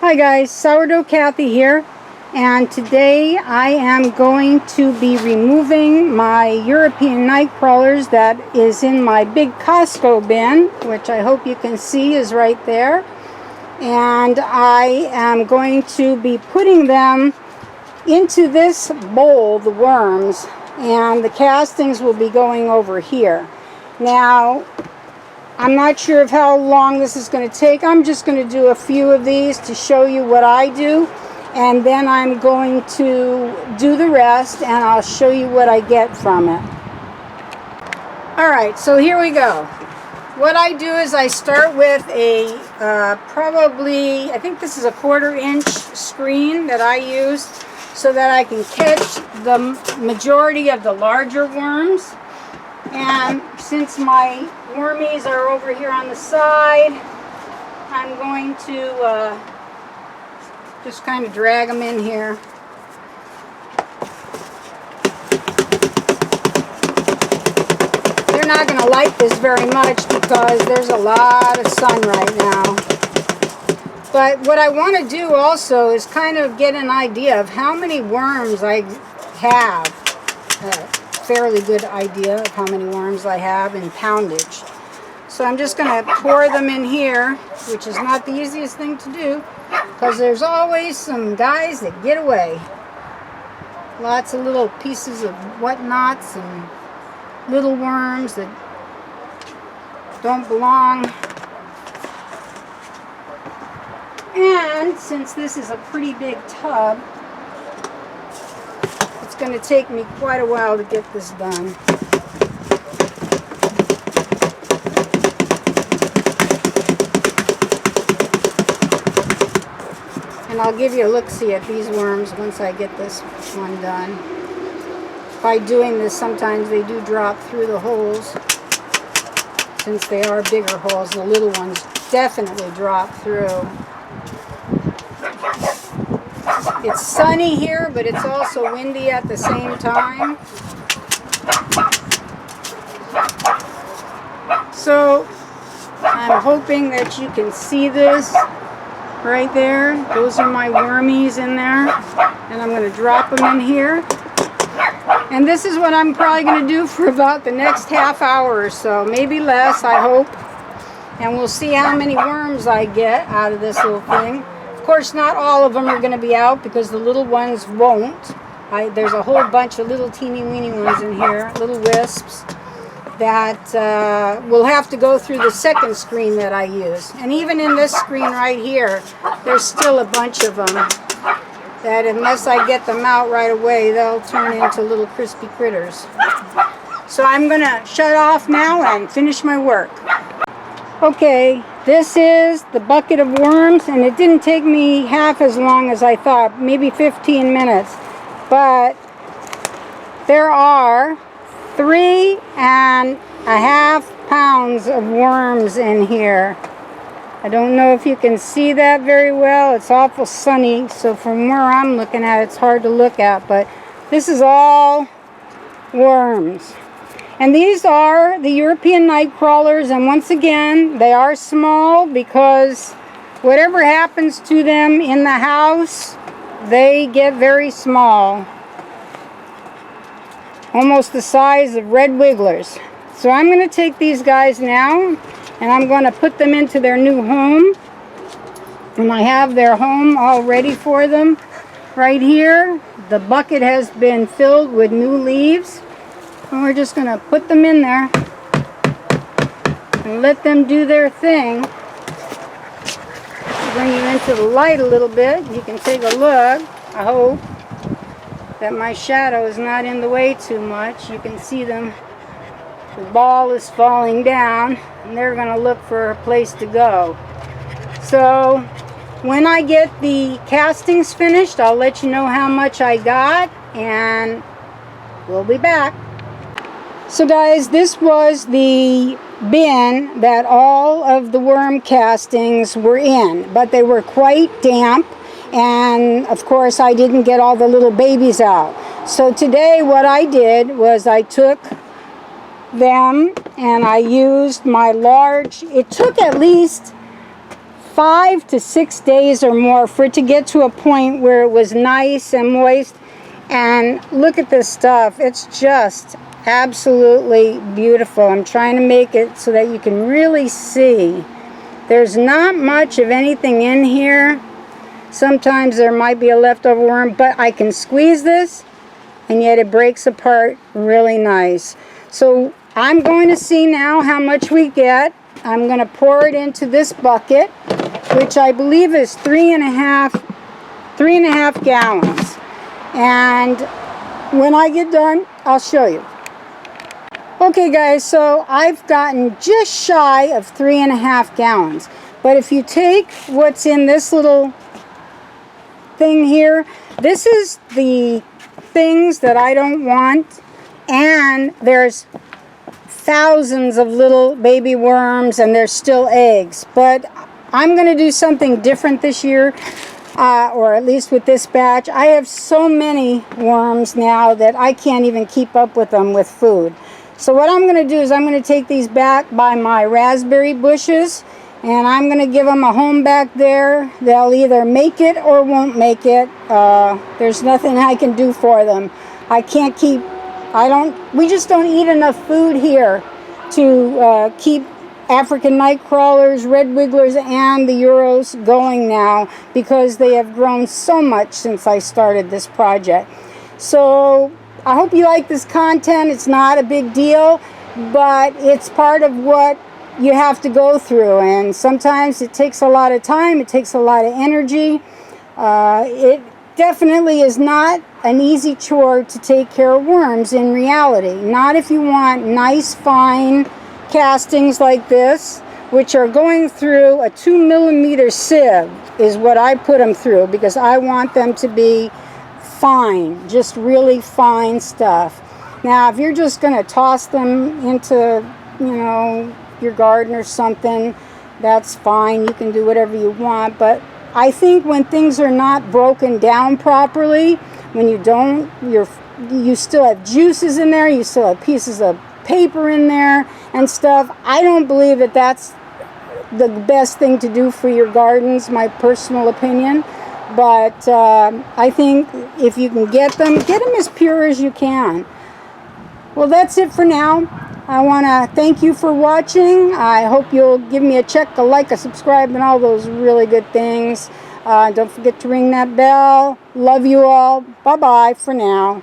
Hi guys, Sourdough Kathy here, and today I am going to be removing my European night crawlers that is in my big Costco bin, which I hope you can see is right there. And I am going to be putting them into this bowl, the worms, and the castings will be going over here. Now, I'm not sure of how long this is going to take. I'm just going to do a few of these to show you what I do, and then I'm going to do the rest and I'll show you what I get from it. Alright, so here we go. What I do is I start with a probably, I think this is a 1/4 inch screen that I use so that I can catch the majority of the larger worms. And since my wormies are over here on the side, I'm going to just kind of drag them in here. They're not going to like this very much because there's a lot of sun right now. But what I want to do also is kind of get an idea of how many worms I have. Fairly good idea of how many worms I have in poundage. So I'm just going to pour them in here, which is not the easiest thing to do because there's always some guys that get away. Lots of little pieces of whatnots and little worms that don't belong. And since this is a pretty big tub, it's going to take me quite a while to get this done. And I'll give you a look-see at these worms once I get this one done. By doing this, sometimes they do drop through the holes. Since they are bigger holes, the little ones definitely drop through. It's sunny here, but it's also windy at the same time. So I'm hoping that you can see this right there. Those are my wormies in there. And I'm going to drop them in here. And this is what I'm probably going to do for about the next half hour or so. Maybe less, I hope. And we'll see how many worms I get out of this little thing. Of course, not all of them are going to be out because the little ones won't. There's a whole bunch of little teeny weeny ones in here, little wisps, that will have to go through the second screen that I use. And even in this screen right here, there's still a bunch of them that unless I get them out right away, they'll turn into little crispy critters. So I'm going to shut off now and finish my work. Okay, this is the bucket of worms, and it didn't take me half as long as I thought, maybe 15 minutes. But there are 3.5 pounds of worms in here. I don't know if you can see that very well. It's awful sunny, so from where I'm looking at, it's hard to look at. But this is all worms. And these are the European night crawlers, and once again, they are small because whatever happens to them in the house, they get very small. Almost the size of red wigglers. So I'm going to take these guys now, and I'm going to put them into their new home. And I have their home all ready for them right here. The bucket has been filled with new leaves. And we're just going to put them in there and let them do their thing. Bring you into the light a little bit. You can take a look. I hope that my shadow is not in the way too much. You can see them. The ball is falling down and they're going to look for a place to go. So when I get the castings finished, I'll let you know how much I got and we'll be back. So guys, this was the bin that all of the worm castings were in, but they were quite damp, and of course I didn't get all the little babies out. So today what I did was I took them and I used my large, it took at least 5 to 6 days or more for it to get to a point where it was nice and moist. And look at this stuff. It's just absolutely beautiful. I'm trying to make it so that you can really see. There's not much of anything in here. Sometimes there might be a leftover worm, but I can squeeze this and yet it breaks apart really nice. So I'm going to see now how much we get. I'm going to pour it into this bucket, which I believe is 3.5 gallons. And when I get done, I'll show you. Okay guys, so I've gotten just shy of 3.5 gallons. But if you take what's in this little thing here, this is the things that I don't want, and there's thousands of little baby worms and there's still eggs. But I'm going to do something different this year, or at least with this batch. I have so many worms now that I can't even keep up with them with food. So what I'm going to do is I'm going to take these back by my raspberry bushes, and I'm going to give them a home back there. They'll either make it or won't make it. There's nothing I can do for them. I can't keep, we just don't eat enough food here to keep African night crawlers, red wigglers, and the Euros going now, because they have grown so much since I started this project. So I hope you like this content. It's not a big deal, but it's part of what you have to go through, and sometimes it takes a lot of time, it takes a lot of energy. It definitely is not an easy chore to take care of worms in reality. Not if you want nice fine castings like this, which are going through a 2mm sieve is what I put them through, because I want them to be fine, just really fine stuff. Now if you're just going to toss them into, you know, your garden or something, that's fine. You can do whatever you want. But I think when things are not broken down properly, when you don't, you still have juices in there, you still have pieces of paper in there and stuff. I don't believe that that's the best thing to do for your gardens, my personal opinion. But I think if you can get them as pure as you can. Well, that's it for now. I want to thank you for watching. I hope you'll give me a check, a like, a subscribe, and all those really good things. Don't forget to ring that bell. Love you all. Bye-bye for now.